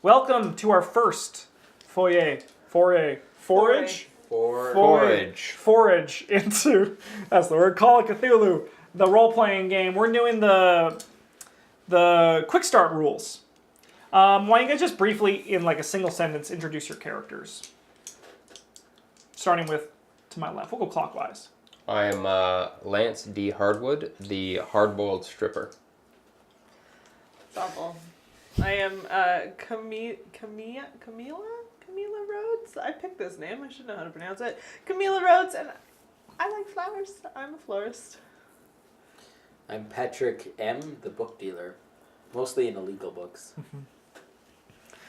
Welcome to our first forage into, that's the word, Call of Cthulhu, the role-playing game. We're doing the quick start rules. Why don't you guys just briefly, in like a single sentence, introduce your characters? Starting with, to my left. We'll go clockwise. I am Lance D. Hardwood, the hard-boiled stripper. It's awful. I am Camila Rhodes. I picked this name. I should know how to pronounce it. Camila Rhodes, and I like flowers. I'm a florist. I'm Patrick M., the book dealer, mostly in illegal books.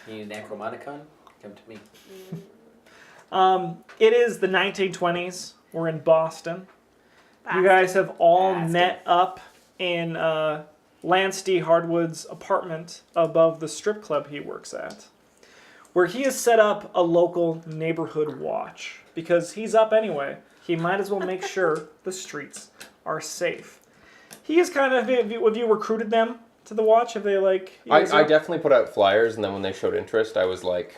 You need an Necromonicon? Come to me. It is the 1920s. We're in Boston. You guys have all met up in Lance D. Hardwood's apartment above the strip club he works at, where he has set up a local neighborhood watch. Because he's up anyway, he might as well make sure the streets are safe. He has kind of, have you recruited them to the watch? Have they like... I definitely put out flyers, and then when they showed interest, I was like...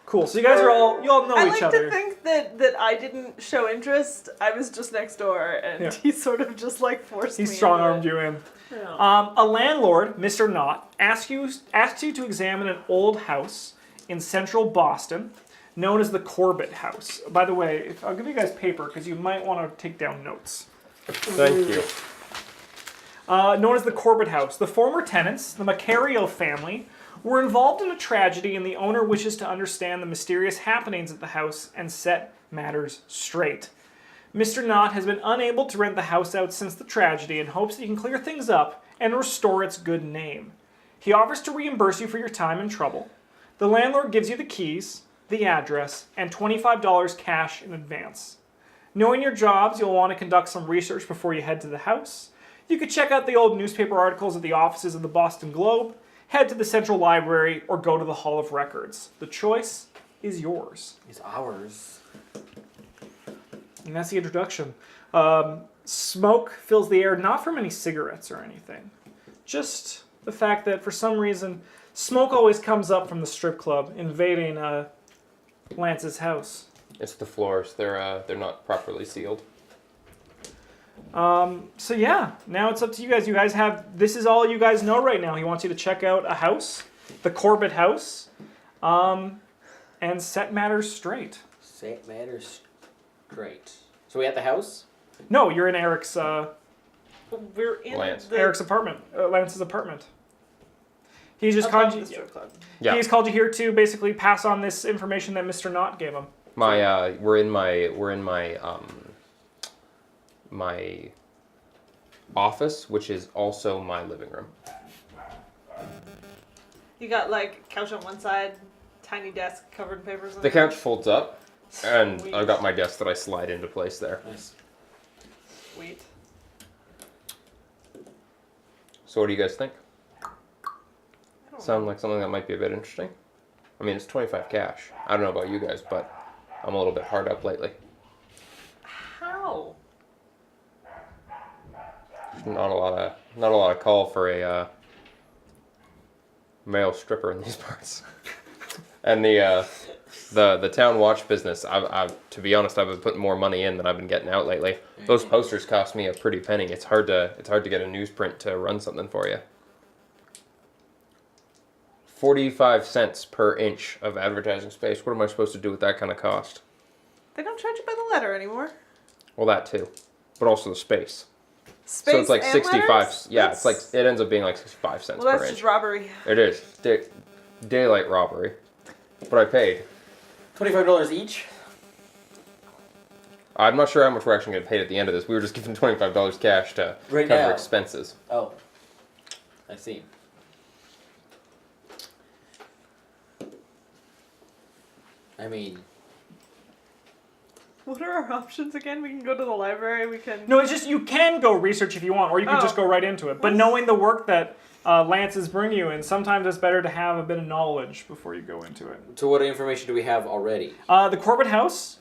Cool, so you guys are all, you all know each other. I like to think that I didn't show interest. I was just next door, and he sort of just like forced me. He strong-armed you in. Yeah. A landlord, Mr. Knott, asks you to examine an old house in central Boston known as the Corbett House. By the way, I'll give you guys paper because you might want to take down notes. Thank you. Known as the Corbett House. The former tenants, the Macario family, were involved in a tragedy, and the owner wishes to understand the mysterious happenings at the house and set matters straight. Mr. Knott has been unable to rent the house out since the tragedy and hopes that he can clear things up and restore its good name. He offers to reimburse you for your time and trouble. The landlord gives you the keys, the address, and $25 cash in advance. Knowing your jobs, you'll want to conduct some research before you head to the house. You could check out the old newspaper articles at the offices of the Boston Globe, head to the Central Library, or go to the Hall of Records. The choice is yours. It's ours. And that's the introduction. Smoke fills the air, not from any cigarettes or anything. Just the fact that for some reason, smoke always comes up from the strip club, invading Lance's house. It's the floors. They're not properly sealed. So yeah, now it's up to you guys. You guys have, this is all you guys know right now. He wants you to check out a house, the Corbett House, and set matters straight. Set matters straight. So we at the house? No, you're in Eric's, We're in Eric's apartment, Lance's apartment. He's just called you, Yeah. he's called you here to basically pass on this information that Mr. Knott gave him. We're in my office, which is also my living room. You got like couch on one side, tiny desk covered in papers. The couch folds up, and Sweet. I've got my desk that I slide into place there. Nice. Sweet. So what do you guys think? I don't Sound know. like something that might be a bit interesting? I mean, it's 25 cash. I don't know about you guys, but I'm a little bit hard up lately. How? Not a lot of call for a male stripper in these parts. And the town watch business, I've to be honest, I've been putting more money in than I've been getting out lately. Those posters cost me a pretty penny. It's hard to get a newsprint to run something for you. 45 cents per inch of advertising space. What am I supposed to do with that kind of cost? They don't charge you by the letter anymore. Well, that too, but also the space. Space So it's like and 65. letters? Yeah, That's- it's like it ends up being like 65 cents Well, per that's inch. just robbery. It is daylight robbery, but I paid. $25 each? I'm not sure how much we're actually going to pay at the end of this. We were just given $25 cash to Right cover now. expenses. Oh. I see. I mean... What are our options again? We can go to the library. We can. No, it's just, you can go research if you want, or you can just go right into it. But knowing the work that Lance is bringing you in, sometimes it's better to have a bit of knowledge before you go into it. So what information do we have already? The Corbett House,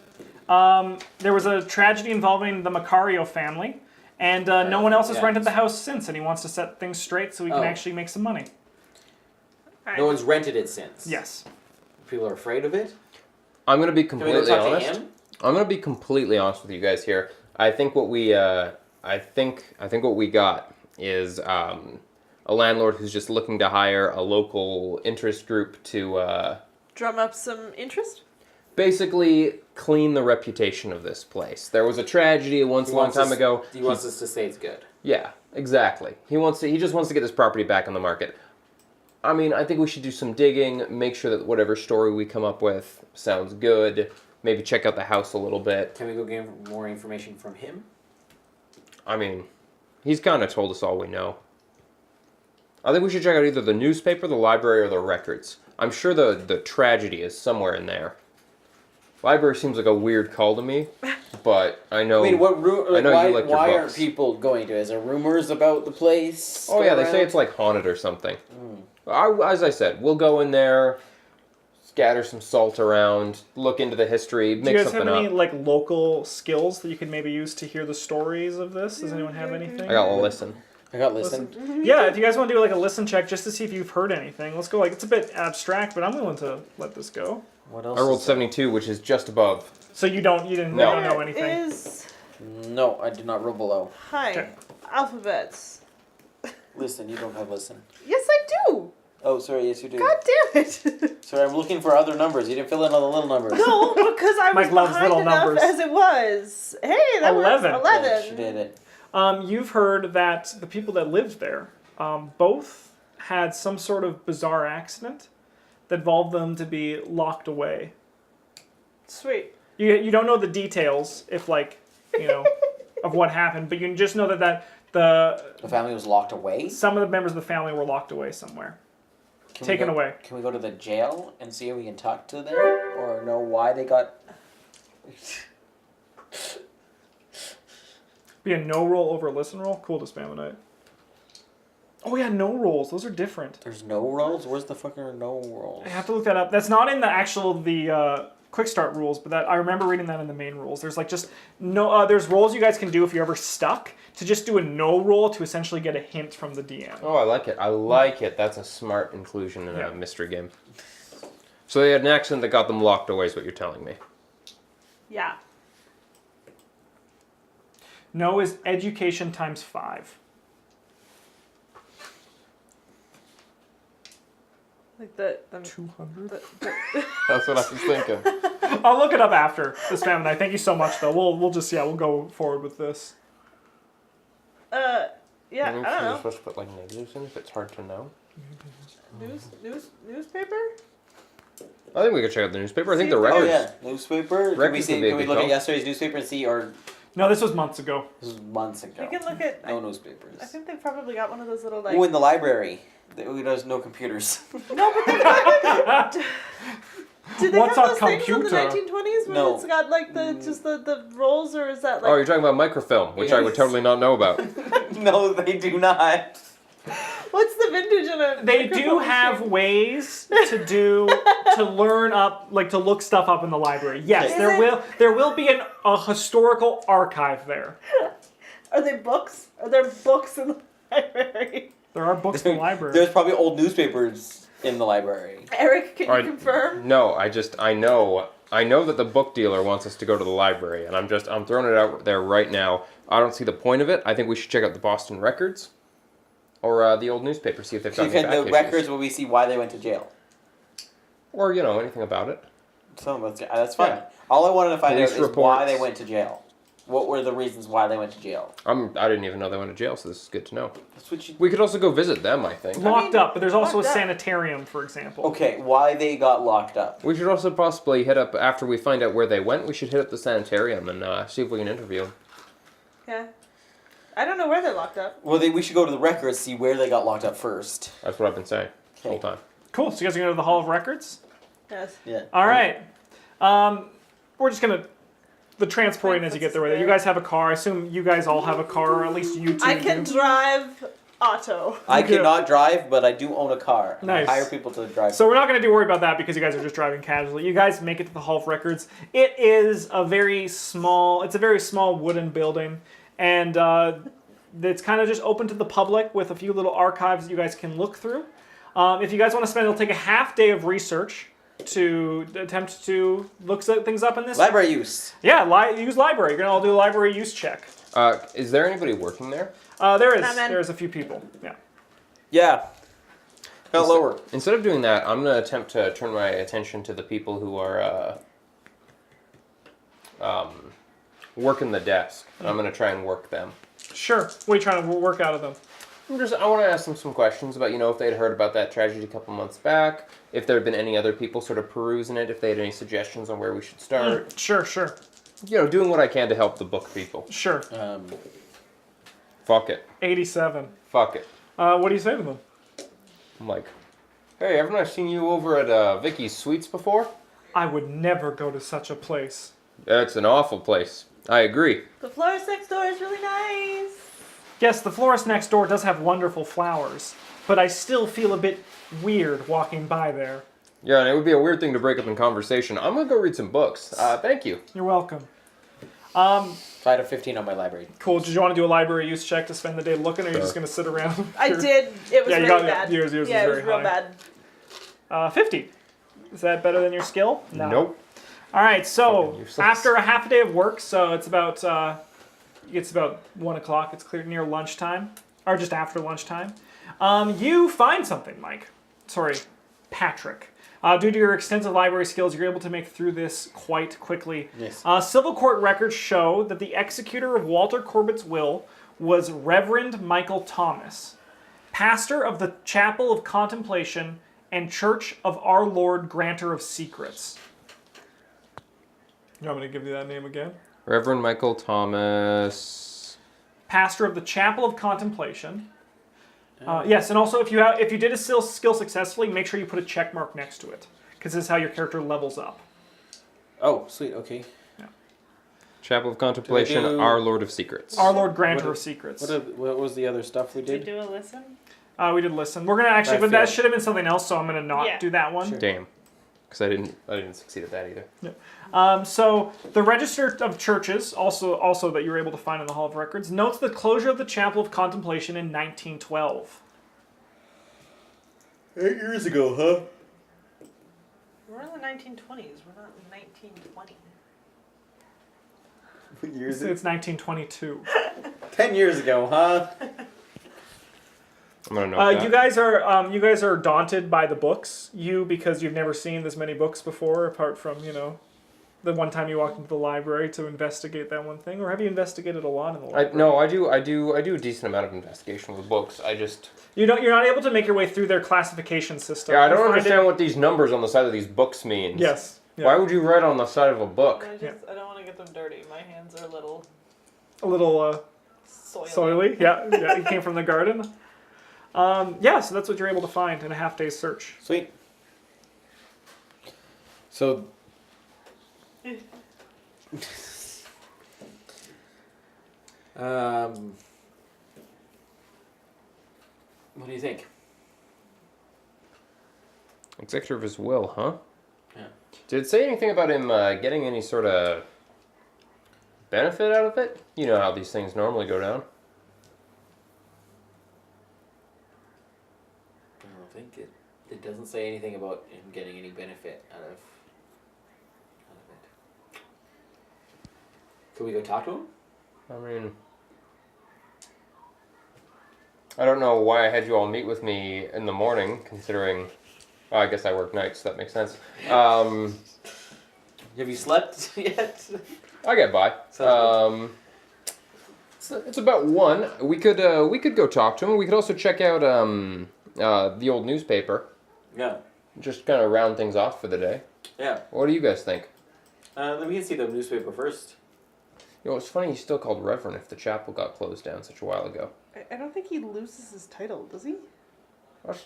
there was a tragedy involving the Macario family, and no one else has rented the house since, and he wants to set things straight so he can actually make some money. No one's rented it since. Yes. People are afraid of it. I'm gonna be Can we go completely talk honest. to him? I'm gonna be completely honest with you guys here. I think what we what we got is a landlord who's just looking to hire a local interest group to Drum up some interest? basically clean the reputation of this place. There was a tragedy once a long time ago. He wants us to say it's good. Yeah, exactly. He just wants to get this property back on the market. I mean, I think we should do some digging, make sure that whatever story we come up with sounds good. Maybe check out the house a little bit. Can we go get more information from him? I mean, he's kind of told us all we know. I think we should check out either the newspaper, the library, or the records. I'm sure the tragedy is somewhere in there. Library seems like a weird call to me, but I know. I mean, why you like your why aren't books. people going to it? Is there rumors about the place? Oh yeah, going they say around? it's like haunted or something. As I said, we'll go in there, scatter some salt around, look into the history, Do make you guys have something any up. like local skills that you could maybe use to hear the stories of this? Does anyone have anything? I gotta listen. I got listened. Yeah, if you guys want to do like a listen check just to see if you've heard anything, let's go. Like it's a bit abstract, but I'm willing to let this go. What else? I rolled is there? 72, which is just above. So you didn't No. know anything. Is No, I did not roll below. hi Okay. alphabets. Listen, you don't have listen. Yes, I do. Oh, sorry. Yes, you do. God damn it. Sorry, I'm looking for other numbers. You didn't fill in all the little numbers. No, because I was Mike loves behind little enough numbers. as it was. Hey, that 11. was Yeah, 11. she did it. You've heard that the people that lived there both had some sort of bizarre accident that involved them to be locked away. Sweet. You don't know the details, if like, of what happened, but you just know that the The family was locked away. some of the members of the family were locked away somewhere, Can we taken go- away. Can we go to the jail and see if we can talk to them or know why they got? Be a no roll over a listen roll. Cool to spam a night. Oh yeah, no rolls. Those are different. There's no rolls. Where's the fucking no rolls? I have to look that up. That's not in the quick start rules, but that I remember reading that in the main rules. There's like just no. There's rolls you guys can do if you're ever stuck to just do a no roll to essentially get a hint from the DM. Oh, I like it. I like it. That's a smart inclusion in Yeah. a mystery game. So they had an accident that got them locked away, is what you're telling me. Yeah. No is education times 5. Like the 200. That's what I was thinking. I'll look it up after the spam night. Thank you so much, though. We'll just we'll go forward with this. yeah, I You're don't know. supposed to put like negatives in if it's hard to know. Newspaper? I think we could check out the newspaper. I think the See if Oh records. yeah, newspaper. Can we Records see? would be a Can we good look at call. yesterday's newspaper and see? Or No, this was months ago. this was months ago. You can look at. No newspapers. I think they probably got one of those little like. Oh, in the library. There's no computers. No, but they got. Did they What's have a those things from the computer? 1920s where No. it's got like just the rolls, or is that like? Oh, you're talking about microfilm, which I would Yes. totally not know about. No, they do not. What's the vintage in a? They do microphone have machine? ways to learn up, like to look stuff up in the library. Yes, Is there will be a historical archive there. Are they books? Are there books in the library? There are books in the library. There's probably old newspapers in the library. Eric, can you Alright. confirm? No, I know that the book dealer wants us to go to the library, and I'm throwing it out there right now. I don't see the point of it. I think we should check out the Boston records or the old newspaper, see if they've got any back The issues. records where we see why they went to jail. Or anything about it. So that's fine. Yeah. All I wanted to find Police out is why reports. they went to jail. What were the reasons why they went to jail? I didn't even know they went to jail, so this is good to know. That's what you. We could also go visit them, I think. Locked up, but there's also a locked up. sanitarium, for example. Okay, why they got locked up? We should also possibly hit up, after we find out where they went, we should hit up the sanitarium and see if we can interview them. Yeah. I don't know where they're locked up. Well, we should go to the records, see where they got locked up first. That's what I've been saying the whole time. Cool. So you guys are gonna go to the Hall of Records. Yes. Yeah. All right. We're just gonna the transporting as you get there. With it. You guys have a car. I assume you guys all have a car, or at least you two. I can do. drive auto. I Okay. cannot drive, but I do own a car. Nice. I hire people to drive. So we're not going to worry about that because you guys are just driving casually. You guys make it to the Hall of Records. It is a very small wooden building, and it's kind of just open to the public with a few little archives that you guys can look through. If you guys want to spend, it'll take a half day of research to attempt to look things up in this. Library use. Yeah, use library. You're gonna all do a library use check. Is there anybody working there? There is. Not men. There's a few people. Yeah. Yeah. Got lower. Instead of doing that, I'm going to attempt to turn my attention to the people who are working the desk. And I'm going to try and work them. Sure. What are you trying to work out of them? I want to ask them some questions about, if they'd heard about that tragedy a couple months back, if there had been any other people sort of perusing it, if they had any suggestions on where we should start. Sure. Doing what I can to help the book people. Sure. Fuck it. 87. Fuck it. What do you say to them? I'm like, hey, haven't I seen you over at Vicky's Sweets before? I would never go to such a place. That's an awful place. I agree. The florist next door is really nice. Yes, the florist next door does have wonderful flowers, but I still feel a bit weird walking by there. Yeah, and it would be a weird thing to break up in conversation. I'm going to go read some books. Thank you. You're welcome. So I had a 15 on my library. Cool. Did you want to do a library use check to spend the day looking, or are you Sure. just going to sit around? I did. It was Yeah, you really got- bad. yours was yeah, it was very real high. bad. 50. Is that better than your skill? No. Nope. All right, so Fucking useless. after a half a day of work, so it's about 1 o'clock. It's clear near lunchtime, or just after lunchtime. You find something, Mike. Sorry, Patrick. Due to your extensive library skills, you're able to make through this quite quickly. Yes. Civil court records show that the executor of Walter Corbett's will was Reverend Michael Thomas, pastor of the Chapel of Contemplation and Church of Our Lord Granter of Secrets. You want me to give you that name again? Reverend Michael Thomas. Pastor of the Chapel of Contemplation. Yes, and also if you did a skill successfully, make sure you put a check mark next to it, because this is how your character levels up. Oh, sweet. Okay. Chapel of Contemplation, Do- Our Lord of Secrets. Our Lord Granter What- of Secrets. What was the other stuff we Did did? you do a listen? We did listen. We're gonna actually, I but that failed. should have been something else, so I'm gonna not Yeah. do that one. Sure. Damn. Because I didn't succeed at that either. So the Register of Churches, also that you were able to find in the Hall of Records, notes the closure of the Chapel of Contemplation in 1912. 8 years ago, huh? We're in the 1920s. We're not in 1920. What year is It's 1922. 10 years ago, huh? I'm gonna note that. You guys are daunted by the books. Because you've never seen this many books before, apart from the one time you walked into the library to investigate that one thing, or have you investigated a lot in the library? I do a decent amount of investigation with books. You're not able to make your way through their classification system. I You don't find understand it- what these numbers on the side of these books mean. Yes. Yeah. Why would you write on the side of a book? I don't want to get them dirty. My hands are a little A little soily. soily? Yeah. It came from the garden. So that's what you're able to find in a half day's search. Sweet. So. What do you think? Executor of his will, huh? Yeah. Did it say anything about him getting any sort of benefit out of it? You know how these things normally go down. I don't think it doesn't say anything about him getting any benefit out of it. Could we go talk to him? I mean, I don't know why I had you all meet with me in the morning, considering, well, I guess I work nights, so that makes sense. Have you slept yet? I get by. Sounds It's about 1. We could go talk to him. We could also check out the old newspaper. Yeah. Just kind of round things off for the day. Yeah. What do you guys think? Let me see the newspaper first. It's funny he's still called Reverend if the chapel got closed down such a while ago. I don't think he loses his title, does he?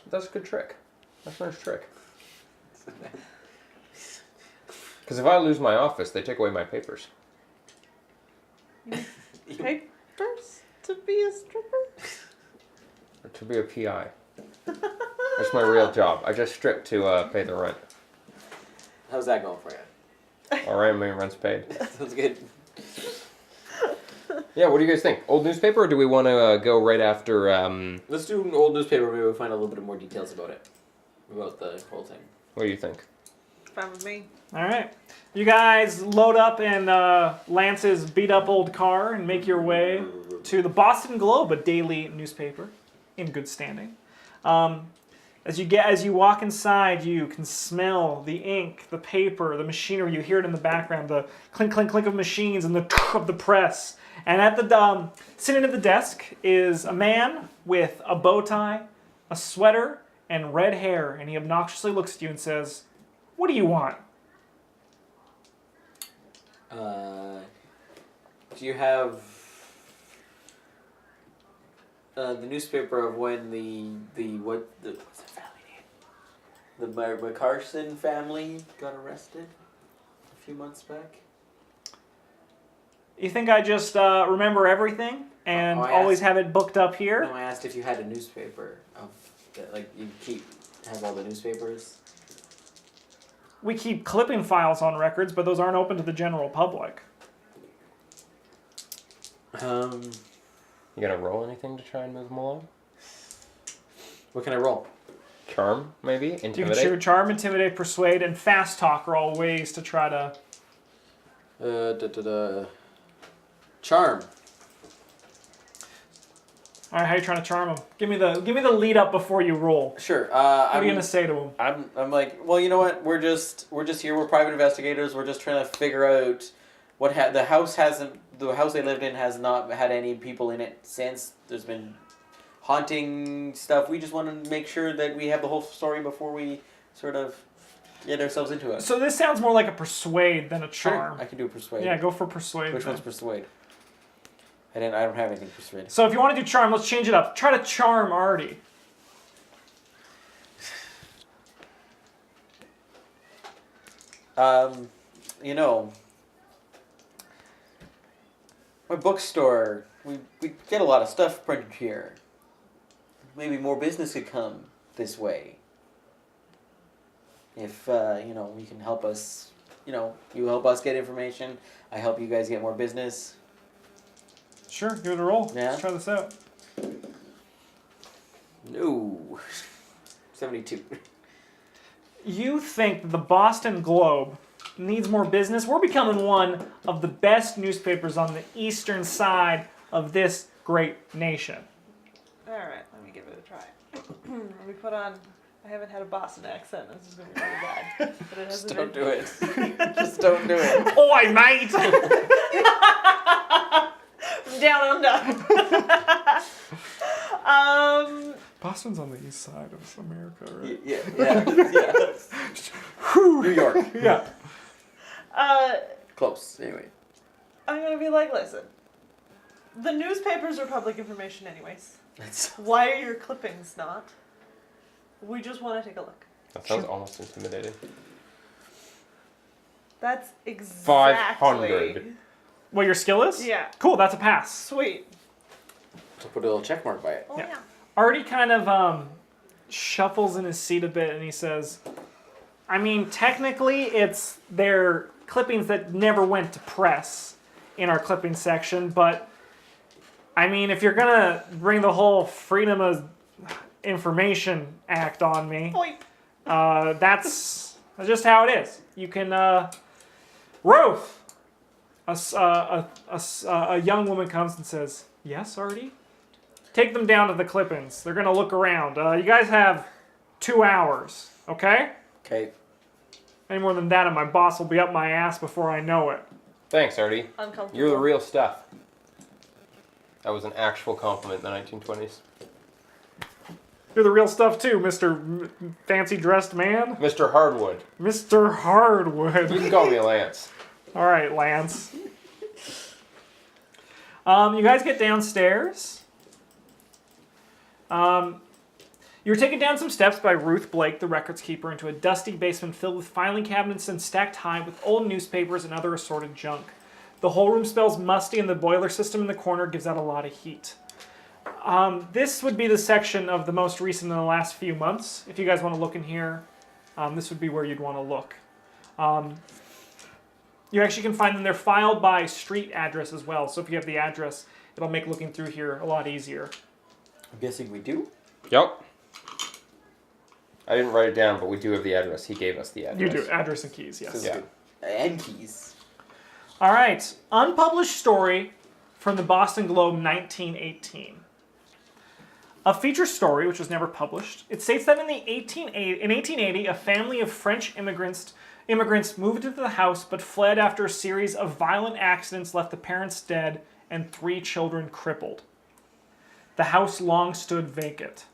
That's a good trick. That's a nice trick. Because if I lose my office, they take away my papers. Papers to be a stripper? Or to be a PI. That's my real job. I just strip to pay the rent. How's that going for you? Alright, my rent's paid. Sounds good. Yeah, what do you guys think? Old newspaper, or do we want to go right after... Let's do an old newspaper. Maybe we'll find a little bit more details about it. about the whole thing. What do you think? Fine with me. All right. You guys load up in Lance's beat-up old car and make your way to the Boston Globe, a daily newspaper in good standing. As you walk inside, you can smell the ink, the paper, the machinery. You hear it in the background, the clink, clink, clink of machines and the of the press. And at the sitting at the desk is a man with a bow tie, a sweater, and red hair. And he obnoxiously looks at you and says, "What do you want?" Do you have the newspaper of when what's the family name? The McCarson family got arrested a few months back? You think I just remember everything and always have it booked up here? No, I asked if you had a newspaper of that, like you have all the newspapers. We keep clipping files on records, but those aren't open to the general public. You gonna roll anything to try and move them along? What can I roll? Charm, maybe? You can Intimidate? shoot charm, intimidate, persuade, and fast talk are all ways to try to... Charm. All right, how are you trying to charm him? Give me the lead up before you roll. Sure. What are you gonna say to him? I'm like, well, you know what? We're just here. We're private investigators. We're just trying to figure out what the house they lived in has not had any people in it since. There's been haunting stuff. We just want to make sure that we have the whole story before we sort of get ourselves into it. So this sounds more like a persuade than a charm. Sure, I can do persuade. Yeah, go for persuade. Which then. one's persuade? I don't have anything persuade. So if you want to do charm, let's change it up. Try to charm Artie. You know, my bookstore, we get a lot of stuff printed here. Maybe more business could come this way. If, you can help us, you help us get information, I help you guys get more business. Sure, give it a roll. Yeah. Let's try this out. No. 72. You think the Boston Globe needs more business? We're becoming one of the best newspapers on the eastern side of this great nation. All right, let me give it a try. Let me put on. I haven't had a Boston accent. This is gonna be really bad. But it Just hasn't don't been. do it. Just don't do it. Oi, mate! Down under. Boston's on the east side of America, right? Yeah. New York. Yeah. Close, anyway. I'm gonna be like, listen. The newspapers are public information, anyways. That's Why are your clippings not? We just want to take a look. That sounds almost intimidating. That's exactly. 500. What your skill is? Yeah. Cool, that's a pass. Sweet. to put a little check mark by it. Oh Yeah. yeah. Artie kind of shuffles in his seat a bit and he says, I mean, technically it's their clippings that never went to press in our clipping section, but I mean, if you're gonna bring the whole Freedom of Information Act on me, Boink. that's just how it is. You can, Roth, a young woman comes and says, yes, Artie? Take them down to the clippings. They're going to look around. You guys have 2 hours, okay? Okay. Any more than that and my boss will be up my ass before I know it. Thanks, Artie. Uncomfortable. You're the real stuff. That was an actual compliment in the 1920s. You're the real stuff too, Mr. Fancy-dressed man. Mr. Hardwood. Mr. You Hardwood. can call me Lance. All right, Lance. You guys get downstairs. You're taken down some steps by Ruth Blake, the records keeper, into a dusty basement filled with filing cabinets and stacked high with old newspapers and other assorted junk. The whole room smells musty and the boiler system in the corner gives out a lot of heat. This would be the section of the most recent in the last few months. If you guys want to look in here, this would be where you'd want to look. You actually can find them. They're filed by street address as well. So if you have the address, it'll make looking through here a lot easier. I'm guessing we do. Yep. I didn't write it down, but we do have the address. He gave us the address. You do. Address and keys, yes. This is Yeah. good. And keys. All right. Unpublished story from the Boston Globe, 1918. A feature story, which was never published. It states that in 1880, a family of French immigrants moved into the house but fled after a series of violent accidents left the parents dead and 3 children crippled. The house long stood vacant.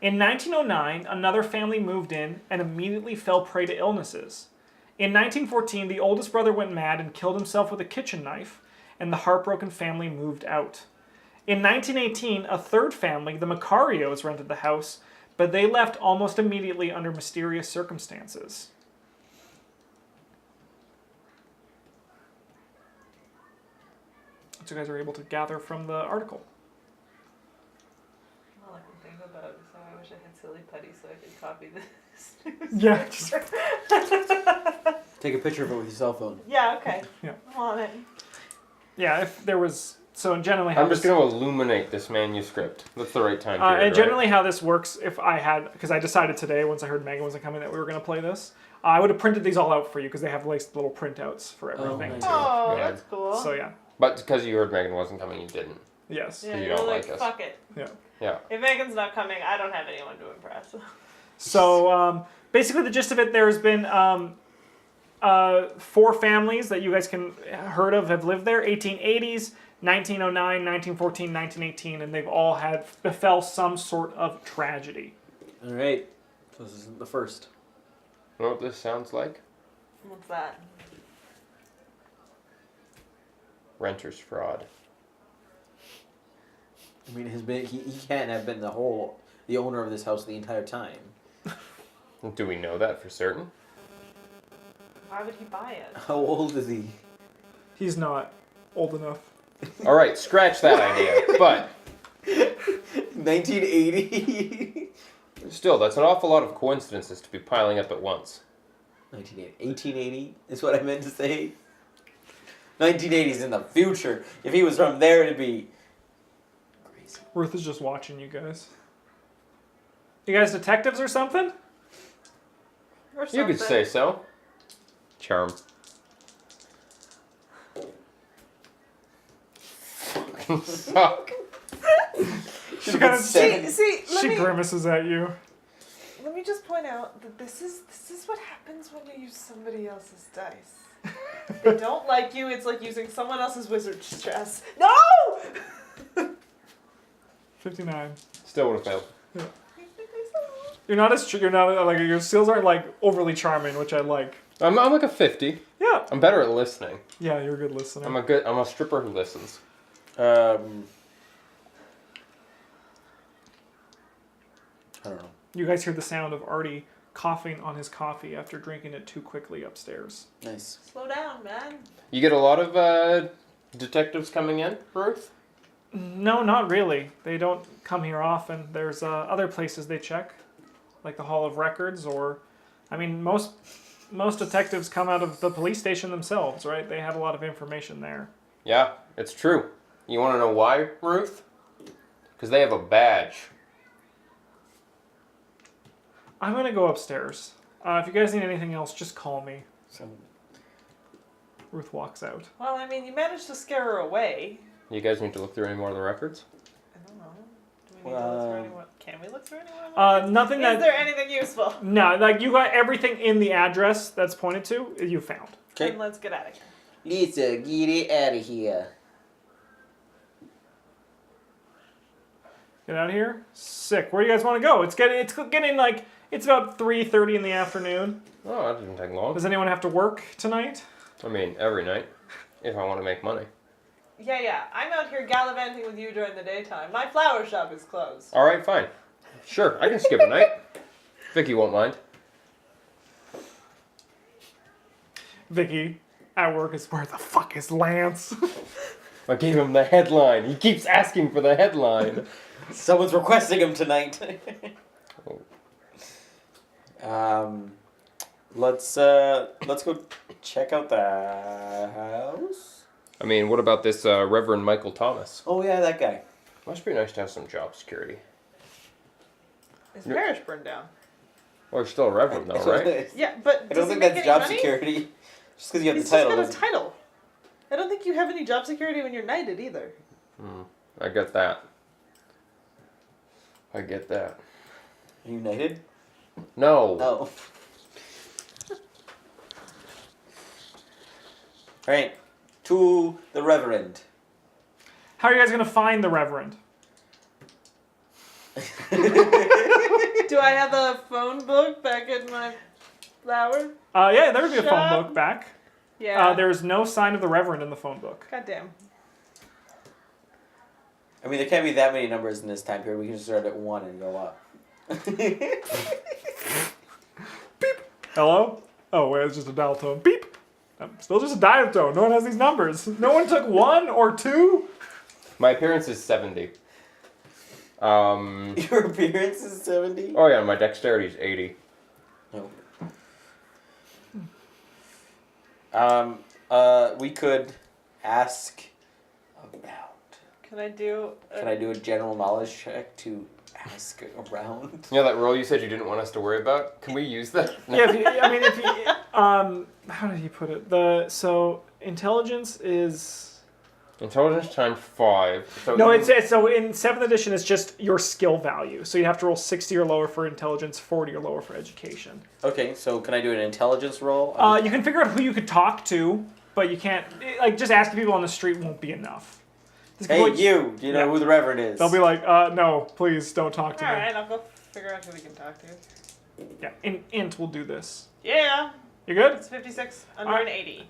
In 1909, another family moved in and immediately fell prey to illnesses. In 1914, the oldest brother went mad and killed himself with a kitchen knife, and the heartbroken family moved out. In 1918, a third family, the Macarios, rented the house, but they left almost immediately under mysterious circumstances. What you guys are able to gather from the article. All I can think about is how I wish I had silly putty so I could copy this. Yeah, just, Take a picture of it with your cell phone. Yeah, okay. Yeah. I'm on it. yeah. If there was generally how I'm just this, going to illuminate this manuscript. That's the right time period, and right? generally how this works. If I had, because I decided today once I heard Megan wasn't coming that we were going to play this, I would have printed these all out for you because they have like little printouts for everything. nice. too. Oh, Yeah. that's cool. So yeah, But because you heard Megan wasn't coming, you didn't. yes. yeah, you you're don't like, like us. fuck it. Yeah. Yeah. If Megan's not coming, I don't have anyone to impress. So basically, the gist of it, there's been 4 families that you guys can heard of have lived there. 1880s, 1909, 1914, 1918, and they've all had befell some sort of tragedy. All right. So this isn't the first. You know what this sounds like? What's that? Renter's fraud. I mean, he can't have been the owner of this house the entire time. Do we know that for certain? Why would he buy it? How old is he? He's not old enough. All right, scratch that idea. But 1980. still, that's an awful lot of coincidences to be piling up at once. 1980. 1880 is what I meant to say. 1980 is in the future. If he was from there, it'd be crazy. Ruth is just watching you guys. You guys detectives or something? Or You something. could say so. Charm. Fucking suck. She kind of See, she grimaces at you. let me just point out that this is what happens when you use somebody else's dice. They don't like you. It's like using someone else's wizard stress. No! 59. Still would have failed. You're not as you're not like your skills aren't like overly charming, which I like. I'm like a 50. Yeah. I'm better at listening. Yeah, you're a good listener. I'm a stripper who listens. I don't know. You guys hear the sound of Artie coughing on his coffee after drinking it too quickly upstairs. Nice. Slow down, man. You get a lot of detectives coming in, Ruth? No, not really. They don't come here often. There's other places they check, like the Hall of Records, or, I mean, most detectives come out of the police station themselves, right? They have a lot of information there. Yeah, it's true. You want to know why, Ruth? Because they have a badge. I'm gonna go upstairs. If you guys need anything else, just call me. So, Ruth walks out. Well, I mean, you managed to scare her away. You guys need to look through any more of the records? I don't know. Do we need to look through Well, anyone? Can we look through anyone? Nothing Is that. there anything useful? No, like you got everything in the address that's pointed to. You found. okay. Then let's get out of here. Lisa, get it out of here. Get out of here. Sick. Where do you guys want to go? It's getting like it's about 3:30 in the afternoon. Oh, that didn't take long. Does anyone have to work tonight? I mean, every night, if I want to make money. Yeah. I'm out here gallivanting with you during the daytime. My flower shop is closed. All right, fine. Sure, I can skip a night. Vicky won't mind. Vicky, at work is where the fuck is Lance? I gave him the headline. He keeps asking for the headline. Someone's requesting him tonight. Let's go check out the house. I mean, what about this Reverend Michael Thomas? Oh yeah, that guy. Must be nice to have some job security. His parish burned down. Well, you're still a reverend, though, right? Yeah, but I does don't he think make that's any job money? security. Just because you have He's the title. just got a doesn't- title. I don't think you have any job security when you're knighted either. I get that. I get that. Are you knighted? No. No. Right. To the Reverend. How are you guys gonna find the Reverend? Do I have the phone book back in my flower? Yeah, there would be a phone Shop. book back. Yeah. There's no sign of the Reverend in the phone book. Goddamn. I mean, there can't be that many numbers in this time period. We can just start at 1 and go up. Hello? Oh, wait, it's just a dial tone. Beep! Still just a dial tone. No one has these numbers. No one took 1 or 2? My appearance is 70. Your appearance is 70? Oh yeah, my dexterity is 80. No. We could ask about. Can I do? Can I do a general knowledge check to ask around? You know that role you said you didn't want us to worry about? Can we use that? Yeah, if you, how did he put it? So intelligence is... Intelligence times 5. So No, you- so in 7th edition, it's just your skill value. So you have to roll 60 or lower for intelligence, 40 or lower for education. Okay, so can I do an intelligence roll? You can figure out who you could talk to, but you can't, like, just asking people on the street won't be enough. This Hey, people- you! Do you know Yeah. who the Reverend is? They'll be like, no, please don't talk to me. Alright, I'll go figure out who we can talk to. Yeah, Int will do this. Yeah, You good? it's 56 under Alright. an 80.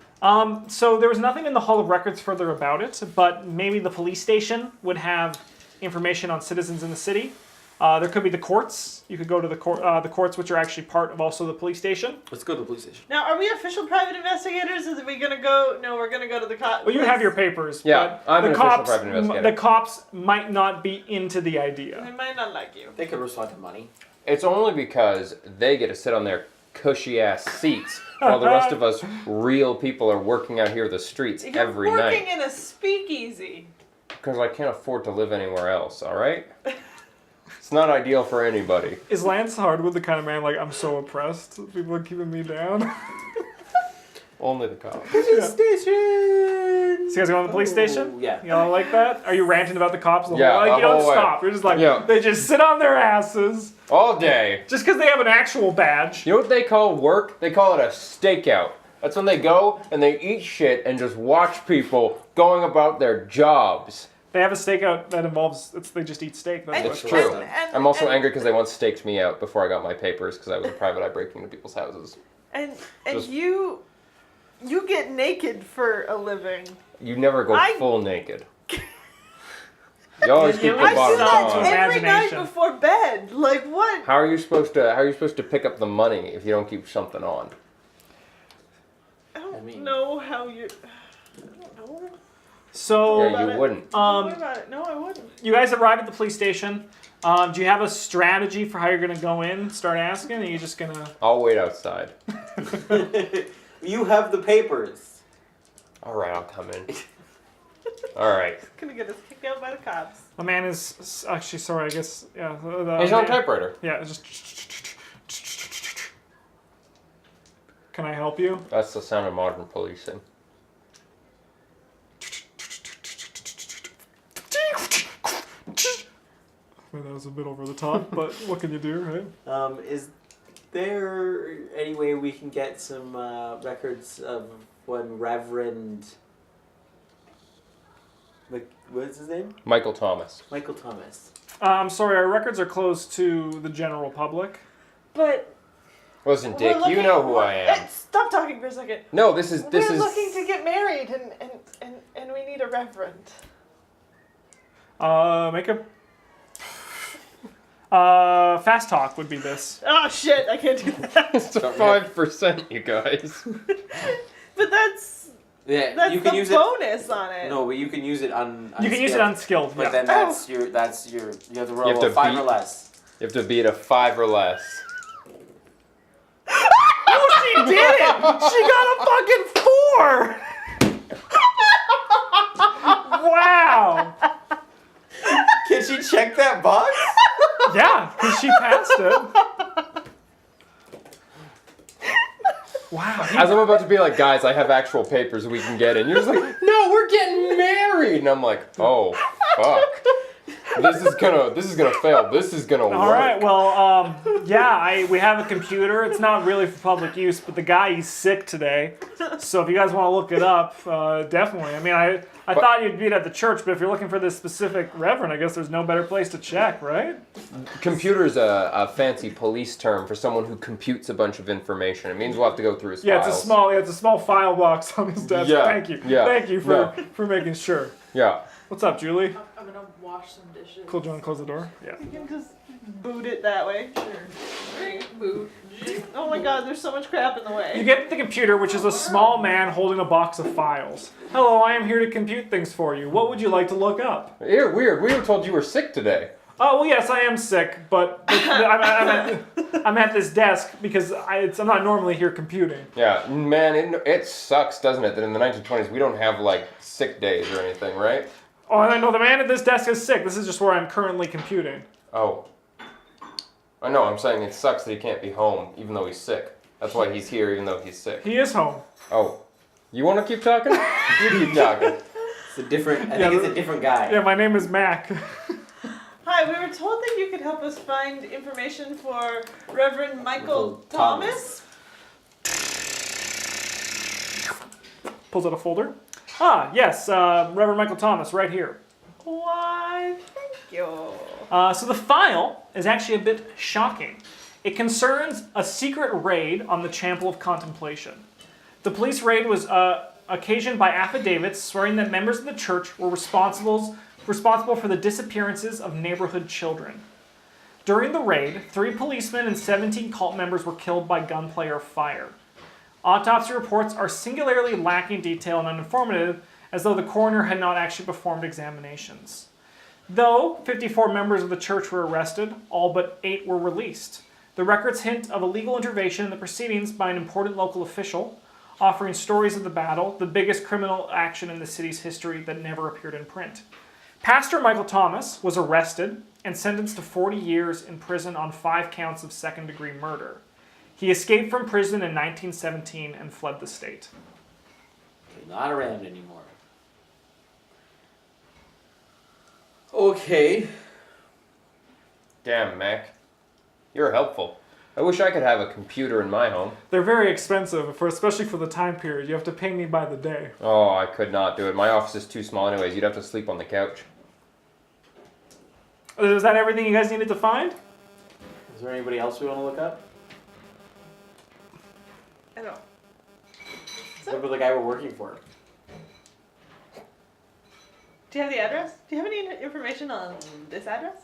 So there was nothing in the Hall of Records further about it, but maybe the police station would have information on citizens in the city. There could be the courts. You could go to the courts, which are actually part of also the police station. Let's go to the police station. Now, are we official private investigators? Or are we gonna go? No, we're gonna go to the cops. Well, you have your papers. Yeah, but I'm the an official cops, private investigator. The cops might not be into the idea. They might not like you. They could respond to money. It's only because they get to sit on their cushy ass seats while the rest of us real people are working out here the streets You're every working night. in a speakeasy. Because I can't afford to live anywhere else, alright? It's not ideal for anybody. Is Lance Hardwood the kind of man like, I'm so oppressed, people are keeping me down? Only the cops. Yeah. Station! So you guys going to the police station? Yeah. Y'all like that? Are you ranting about the cops the Yeah, whole? Like, the you don't whole way. stop. You're just like, Yeah. they just sit on their asses All day. just because they have an actual badge. You know what they call work? They call it a stakeout. That's when they go and they eat shit and just watch people going about their jobs. They have a stakeout that involves they just eat steak. That's And- It's what true. and- I'm also and- angry because they once staked me out before I got my papers because I was a private eye breaking into people's houses. And Just- you get naked for a living. You never go I- full naked. You always keep You the always I do bottoms stop that to on. every night imagination. before bed. Like what? How are you supposed to pick up the money if you don't keep something on? I don't I mean- know how you. I don't know. So, Yeah, about you it. wouldn't. What about it? No, I wouldn't. you guys arrive at the police station. Do you have a strategy for how you're gonna go in? Start asking, or are you just gonna? I'll wait outside. You have the papers. All right, I'll come in. All right. Gonna get us kicked out by the cops. The man is actually sorry. I guess yeah. He's on man- typewriter. Yeah, it's just. Can I help you? That's the sound of modern policing. Well, that was a bit over the top, but what can you do, right? Is there any way we can get some records of when Reverend... What's his name? Michael Thomas. Michael Thomas. I'm sorry, our records are closed to the general public. But Listen, we're Dick, you looking- know who I am. Stop talking for a second. No, this is We're looking to get married, and we need a reverend. Make a. Fast talk would be this. Oh shit! I can't do that. It's a 5%, you guys. But that's Yeah, you the can use it. bonus on it. No, but you can use it on. You can use it unskilled. But Yeah. then that's your. You have to roll have to a 5 beat- or less. You have to beat a 5 or less. Oh, she did it! She got a fucking 4. Wow. Can she check that box? Yeah, because she passed it. Wow. As I'm about to be like, guys, I have actual papers we can get in. You're just like, no, we're getting married. And I'm like, oh, fuck. This is gonna fail. This is gonna work. All right. Well, we have a computer. It's not really for public use, but the guy, he's sick today. So if you guys want to look it up, definitely. I mean, I thought you'd be at the church, but if you're looking for this specific reverend, I guess there's no better place to check, right? Computer's a fancy police term for someone who computes a bunch of information. It means we'll have to go through his Yeah, files. it's a small file box on his desk. Yeah, Thank you. yeah, Thank you for making sure. Yeah. What's up, Julie? I'm gonna wash some dishes. Cool, do you want to close the door? Yeah. You can just boot it that way. Sure. Boot. Oh my god, there's so much crap in the way. You get the computer, which is a small man holding a box of files. Hello, I am here to compute things for you. What would you like to look up? Here, weird. We were told you were sick today. Oh, well, yes, I am sick, but I'm at this desk because I'm not normally here computing. Yeah, man, it sucks, doesn't it, that in the 1920s we don't have, like, sick days or anything, right? Oh, I know, the man at this desk is sick. This is just where I'm currently computing. Oh. I know, I'm saying it sucks that he can't be home, even though he's sick. That's why he's here, even though he's sick. He is home. Oh. You want to keep talking? You keep talking. It's a different. I think it's a different guy. Yeah, my name is Mac. Hi, we were told that you could help us find information for Reverend Michael Thomas. Pulls out a folder. Ah, yes, Reverend Michael Thomas, right here. Why, thank you. So the file is actually a bit shocking. It concerns a secret raid on the Chapel of Contemplation. The police raid was occasioned by affidavits swearing that members of the church were responsible for the disappearances of neighborhood children. During the raid, 3 policemen and 17 cult members were killed by gunplay or fire. Autopsy reports are singularly lacking detail and uninformative, as though the coroner had not actually performed examinations. Though 54 members of the church were arrested, all but 8 were released. The records hint of illegal intervention in the proceedings by an important local official, offering stories of the battle, the biggest criminal action in the city's history that never appeared in print. Pastor Michael Thomas was arrested and sentenced to 40 years in prison on 5 counts of second-degree murder. He escaped from prison in 1917 and fled the state. Okay, not around anymore. Okay. Damn, Mac. You're helpful. I wish I could have a computer in my home. They're very expensive, especially for the time period. You have to pay me by the day. Oh, I could not do it. My office is too small anyways. You'd have to sleep on the couch. Is that everything you guys needed to find? Is there anybody else we want to look up? I don't. What about the guy we're working for? Do you have the address? Do you have any information on this address?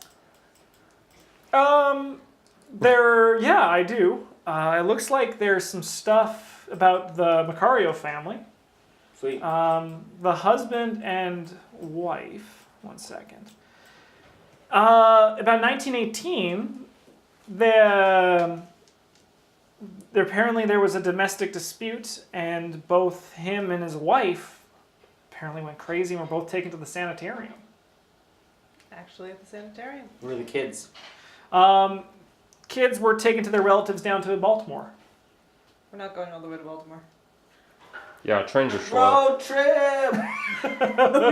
Yeah, I do. It looks like there's some stuff about the Macario family. Sweet. The husband and wife. One second. About 1918, apparently there was a domestic dispute, and both him and his wife apparently went crazy and were both taken to the sanitarium. Actually, at the sanitarium. Where are the kids? Kids were taken to their relatives down to Baltimore. We're not going all the way to Baltimore. Yeah, trains are slow. Road trip!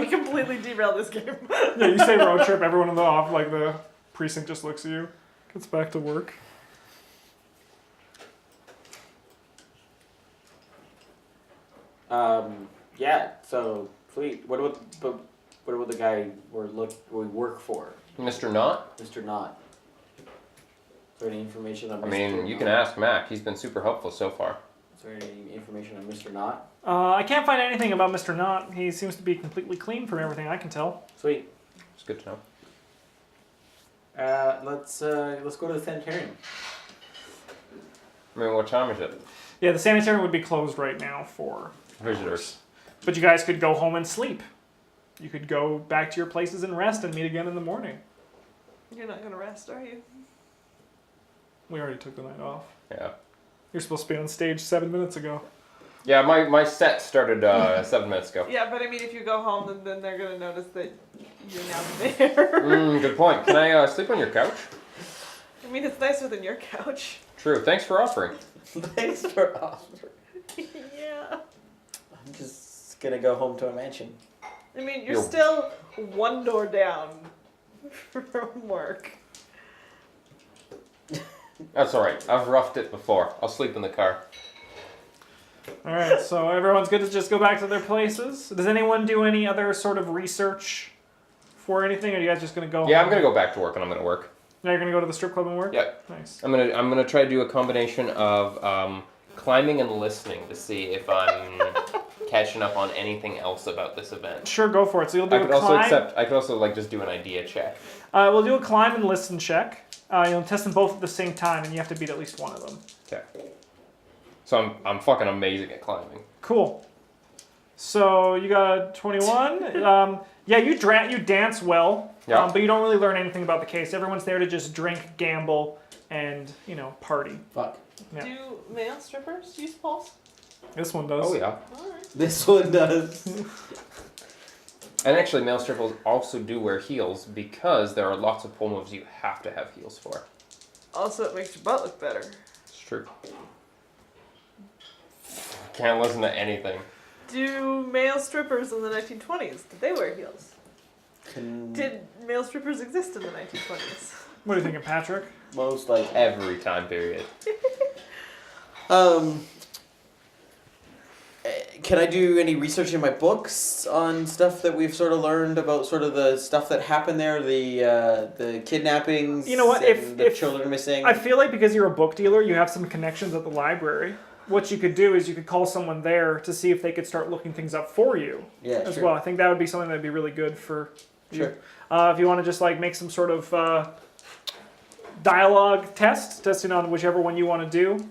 We completely derailed this game. Yeah, you say road trip, everyone in the precinct just looks at you, gets back to work. Yeah. So sweet. What about the guy we work for, Mr. Knott? Mr. Knott? Is there any information on Mr. I mean, you Knott? can ask Mac. He's been super helpful so far. Is there any information on Mr. Knott? I can't find anything about Mr. Knott. He seems to be completely clean from everything I can tell. Sweet. It's good to know. Let's go to the sanitarium. I mean, what time is it? Yeah, the sanitarium would be closed right now for Visitors. But you guys could go home and sleep. You could go back to your places and rest and meet again in the morning. You're not gonna rest, are you? We already took the night off. Yeah. You're supposed to be on stage 7 minutes ago. Yeah, my set started 7 minutes ago. Yeah, but I mean, if you go home, then they're gonna notice that you're now there. Good point. Can I sleep on your couch? I mean, it's nicer than your couch. True. Thanks for offering. Thanks for offering. Just gonna go home to a mansion. I mean, you're still one door down from work. That's all right. I've roughed it before. I'll sleep in the car. All right, so everyone's good to just go back to their places. Does anyone do any other sort of research for anything, or are you guys just gonna go? Yeah, home? I'm gonna go back to work, and I'm gonna work. Now you're gonna go to the strip club and work. Yeah. Nice. I'm gonna try to do a combination of climbing and listening to see if I'm catching up on anything else about this event. Sure, go for it. So you'll do I could a climb. I could also like just do an idea check. We'll do a climb and listen check. You'll test them both at the same time, and you have to beat at least one of them. Okay. So I'm fucking amazing at climbing. Cool. So you got a 21. Yeah, you dance well, Yeah. but you don't really learn anything about the case. Everyone's there to just drink, gamble, and party. Fuck. Yeah. Do male strippers use pulse? This one does. Oh yeah. Alright. This one does. And actually, male strippers also do wear heels because there are lots of pole moves you have to have heels for. Also, it makes your butt look better. It's true. Can't listen to anything. Do male strippers in the 1920s, did they wear heels? Did male strippers exist in the 1920s? What are you thinking, Patrick? Most like Every time period. Can I do any research in my books on stuff that we've sort of learned about sort of the stuff that happened there, the kidnappings? You know what, and the if children missing. I feel like because you're a book dealer, you have some connections at the library. What you could do is you could call someone there to see if they could start looking things up for you yeah, as sure. well. I think that would be something that would be really good for you. Sure. If you want to just like make some sort of dialogue testing on whichever one you want to do.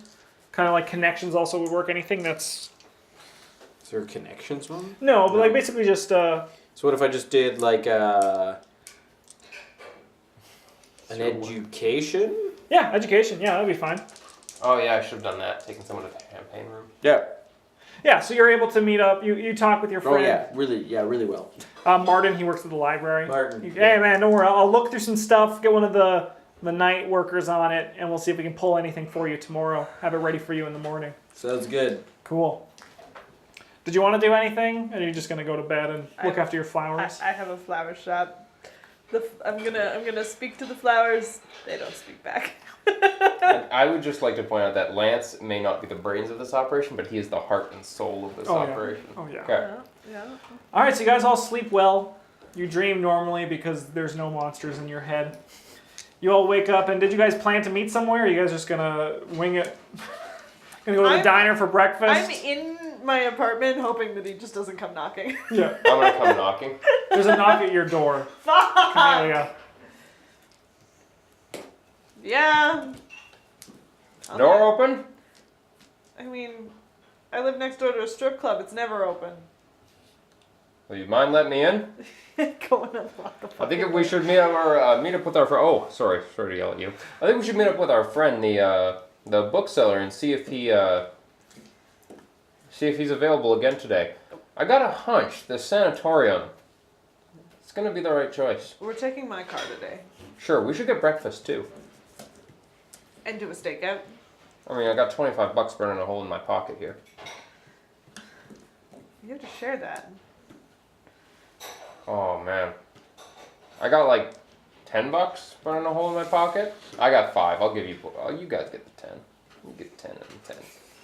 Kind of like connections also would work. Anything that's... Is there a connections one? No, but like basically just... So what if I just did like an education? Yeah, education. Yeah, that'd be fine. Oh yeah, I should have done that. Taking someone to the campaign room. Yeah. Yeah, so you're able to meet up. You talk with your Oh friend. really well. Martin, he works at the library. Martin. Hey man, don't worry. I'll look through some stuff, get one of the night workers on it, and we'll see if we can pull anything for you tomorrow. Have it ready for you in the morning. Sounds good. Cool. Did you want to do anything? Or are you just gonna go to bed and look after your flowers? I have a flower shop. I'm gonna speak to the flowers. They don't speak back. And I would just like to point out that Lance may not be the brains of this operation, but he is the heart and soul of this operation. Oh yeah. Okay. Yeah. All right, so you guys all sleep well. You dream normally because there's no monsters in your head. You all wake up, and did you guys plan to meet somewhere? Or are you guys just gonna wing it? Gonna go to the diner for breakfast? I'm in my apartment hoping that he just doesn't come knocking. Yeah. I'm gonna come knocking. There's a knock at your door. Fuck! Camellia. Yeah. Door open? I mean, I live next door to a strip club. It's never open. Will you mind letting me in? Go and unlock the I fucking think we should meet up with our friend. Oh, sorry to yell at you. I think we should meet up with our friend, the bookseller, and see if he's available again today. I got a hunch the sanatorium. It's gonna be the right choice. We're taking my car today. Sure, we should get breakfast too. And do a stakeout. I mean, I got $25 burning a hole in my pocket here. You have to share that. Oh man, I got like $10 burning a hole in my pocket. I got 5. I'll give you. You guys get the 10. You get 10 and 10.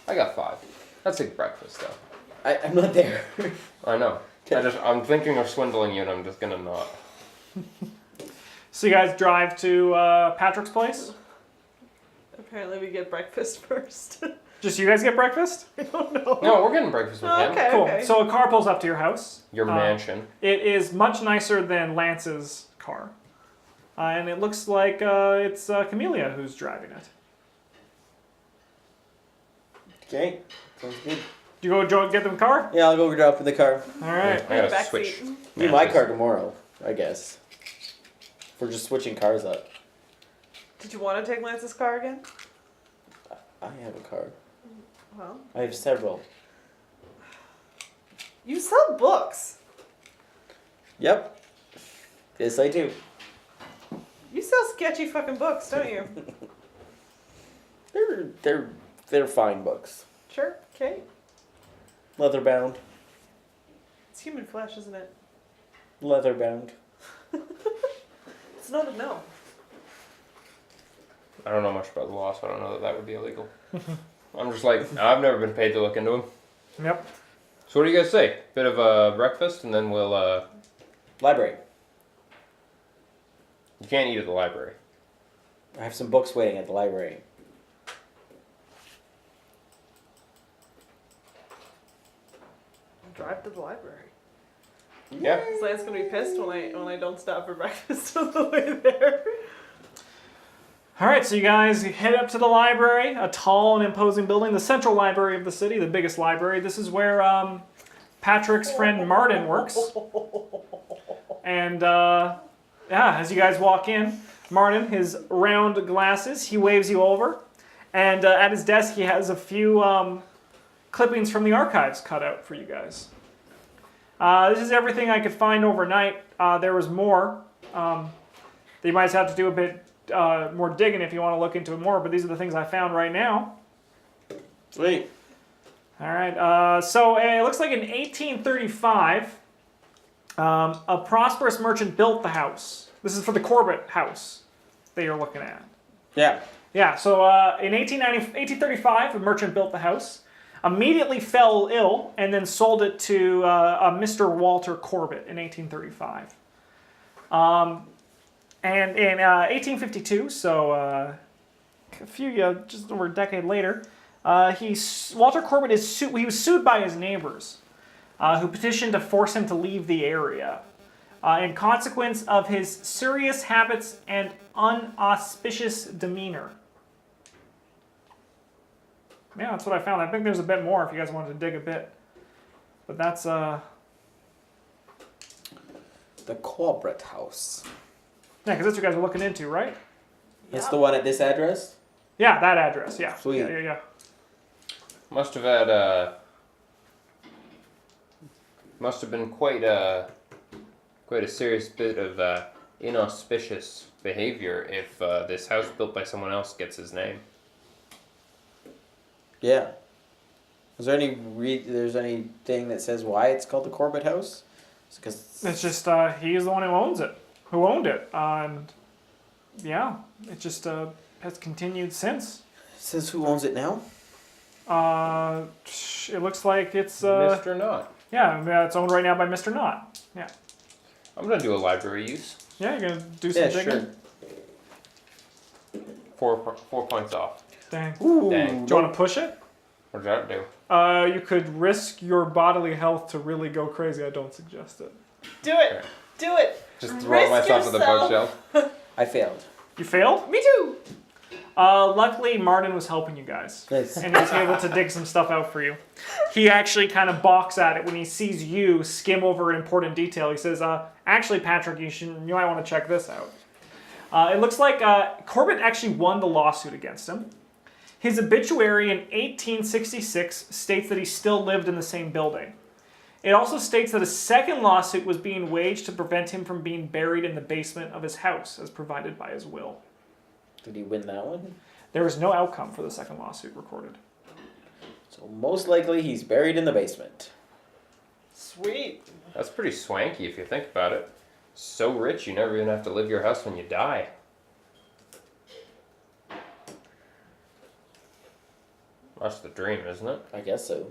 I got 5. That's a breakfast though. I'm not there. I know. I'm thinking of swindling you, and I'm just gonna not. So you guys drive to Patrick's place? Apparently we get breakfast first. Just you guys get breakfast? I don't know. No, we're getting breakfast with him. Okay. Cool. So a car pulls up to your house. Your mansion. It is much nicer than Lance's car. And it looks like it's Camellia who's driving it. Okay. Sounds good. Do you go get them a car? Yeah, I'll go drop in the car. All right. I gotta Back switch. seat. Be my car tomorrow, I guess. If we're just switching cars up. Did you want to take Lance's car again? I have a car. Well, I have several. you sell books. Yep. Yes, I do. You sell sketchy fucking books, don't you? They're fine books. Sure. Okay. Leather bound. human flesh, isn't it? Leather bound. It's not a no. I don't know much about the law, so I don't know that that would be illegal. I'm just like, I've never been paid to look into them. Yep. So what do you guys say? Bit of a breakfast, and then we'll, Library. you can't eat at the library. I have some books waiting at the library. Drive to the library. Yeah. Lance gonna be pissed when I don't stop for breakfast on the way there. All right, so you guys head up to the library, a tall and imposing building, the central library of the city, the biggest library. This is where Patrick's friend Martin works. And yeah, as you guys walk in, Martin, his round glasses, he waves you over. And at his desk, he has a few clippings from the archives cut out for you guys. This is everything I could find overnight. There was more. You might have to do a bit more digging if you want to look into it more, but these are the things I found right now. Sweet. All right, so it looks like in 1835, a prosperous merchant built the house. This is for the Corbett house that you're looking at. Yeah. Yeah, so in 1835, a merchant built the house, immediately fell ill, and then sold it to a Mr. Walter Corbett in 1835. And in 1852, so a few, just over a decade later, Walter Corbett he was sued by his neighbors, who petitioned to force him to leave the area, in consequence of his serious habits and unauspicious demeanor. Yeah, that's what I found. I think there's a bit more if you guys wanted to dig a bit, but that's The Corbett House. yeah, because that's what you guys are looking into, right? That's the one at this address? Yeah, that address. Yeah. Sweet. Yeah. Must have been quite a serious bit of inauspicious behavior if this house built by someone else gets his name. Yeah. Is there there's anything that says why it's called the Corbett House? It's just he is the one who owns it, owned it, and yeah, it just has continued since. It says who owns it now? It looks like it's Mr. Knott. yeah, it's owned right now by Mr. Knott. Yeah. I'm gonna do a library use. Yeah, you're gonna do some digging. Sure. 4 points off. Dang. Ooh. Dang. Do you want to push it? What does that do? You could risk your bodily health to really go crazy. I don't suggest it. Do it. Do it. Just throw Risk myself to the yourself. bookshelf. I failed. You failed? Me too. Luckily, Martin was helping you guys. Nice. And he was able to dig some stuff out for you. He actually kind of balks at it when he sees you skim over an important detail. He says, actually, Patrick, you might want to check this out. It looks like Corbett actually won the lawsuit against him. His obituary in 1866 states that he still lived in the same building. It also states that a second lawsuit was being waged to prevent him from being buried in the basement of his house, as provided by his will. Did he win that one? There was no outcome for the second lawsuit recorded. So most likely he's buried in the basement. Sweet. That's pretty swanky if you think about it. So rich you never even have to leave your house when you die. That's the dream, isn't it? I guess so.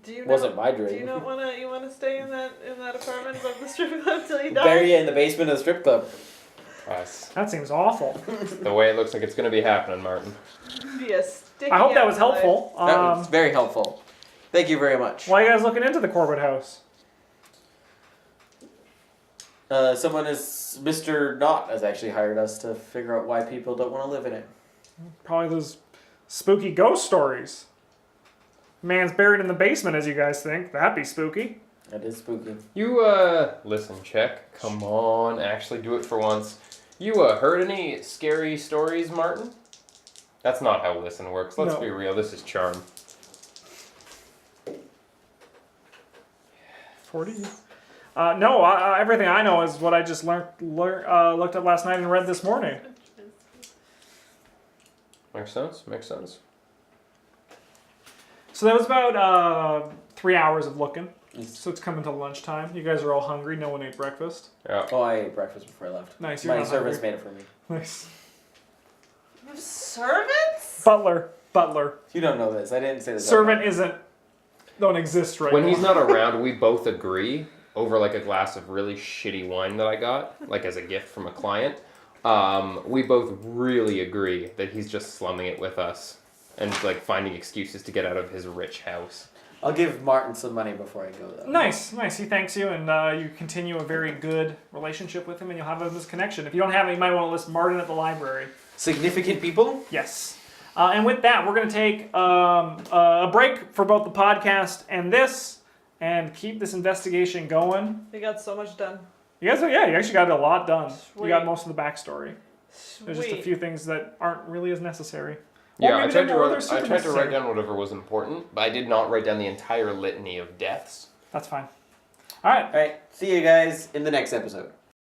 Do you Wasn't my dream. Do you not wanna stay in that apartment above the strip club till you die? Bury you in the basement of the strip club. That's That seems awful. the way it looks like it's going to be happening, Martin. Be a sticky I hope that was outside. helpful. That was very helpful. Thank you very much. Why are you guys looking into the Corbett house? Someone Mr. Knott has actually hired us to figure out why people don't want to live in it. Probably those spooky ghost stories. Man's buried in the basement, as you guys think. That'd be spooky. That is spooky. You, listen, check. Come on, actually do it for once. You, heard any scary stories, Martin? That's not how listen works. Let's No. be real. This is charm. 40? No, everything I know is what I just looked up last night and read this morning. Makes sense? Makes sense. So that was about 3 hours of looking. So it's coming to lunchtime. You guys are all hungry. No one ate breakfast. Yeah. Oh, I ate breakfast before I left. Nice. You're My not servants hungry. made it for me. Nice. You have servants? Butler. You don't know this. I didn't say this. Servant don't exist right When now. he's not around, we both agree over like a glass of really shitty wine that I got, like as a gift from a client. We both really agree that he's just slumming it with us and like finding excuses to get out of his rich house. I'll give Martin some money before I go, though. Nice. He thanks you, and you continue a very good relationship with him, and you'll have him as a connection. If you don't have it, you might want to list Martin at the library. Significant people? Yes. And with that, we're going to take a break for both the podcast and this, and keep this investigation going. We got so much done. You guys, you actually got a lot done. Sweet. You got most of the backstory. There's just a Sweet. few things that aren't really as necessary. Or Yeah, I maybe tried they're to more- write, they're I super tried to write necessary. down whatever was important, but I did not write down the entire litany of deaths. That's fine. All right. Alright, see you guys in the next episode.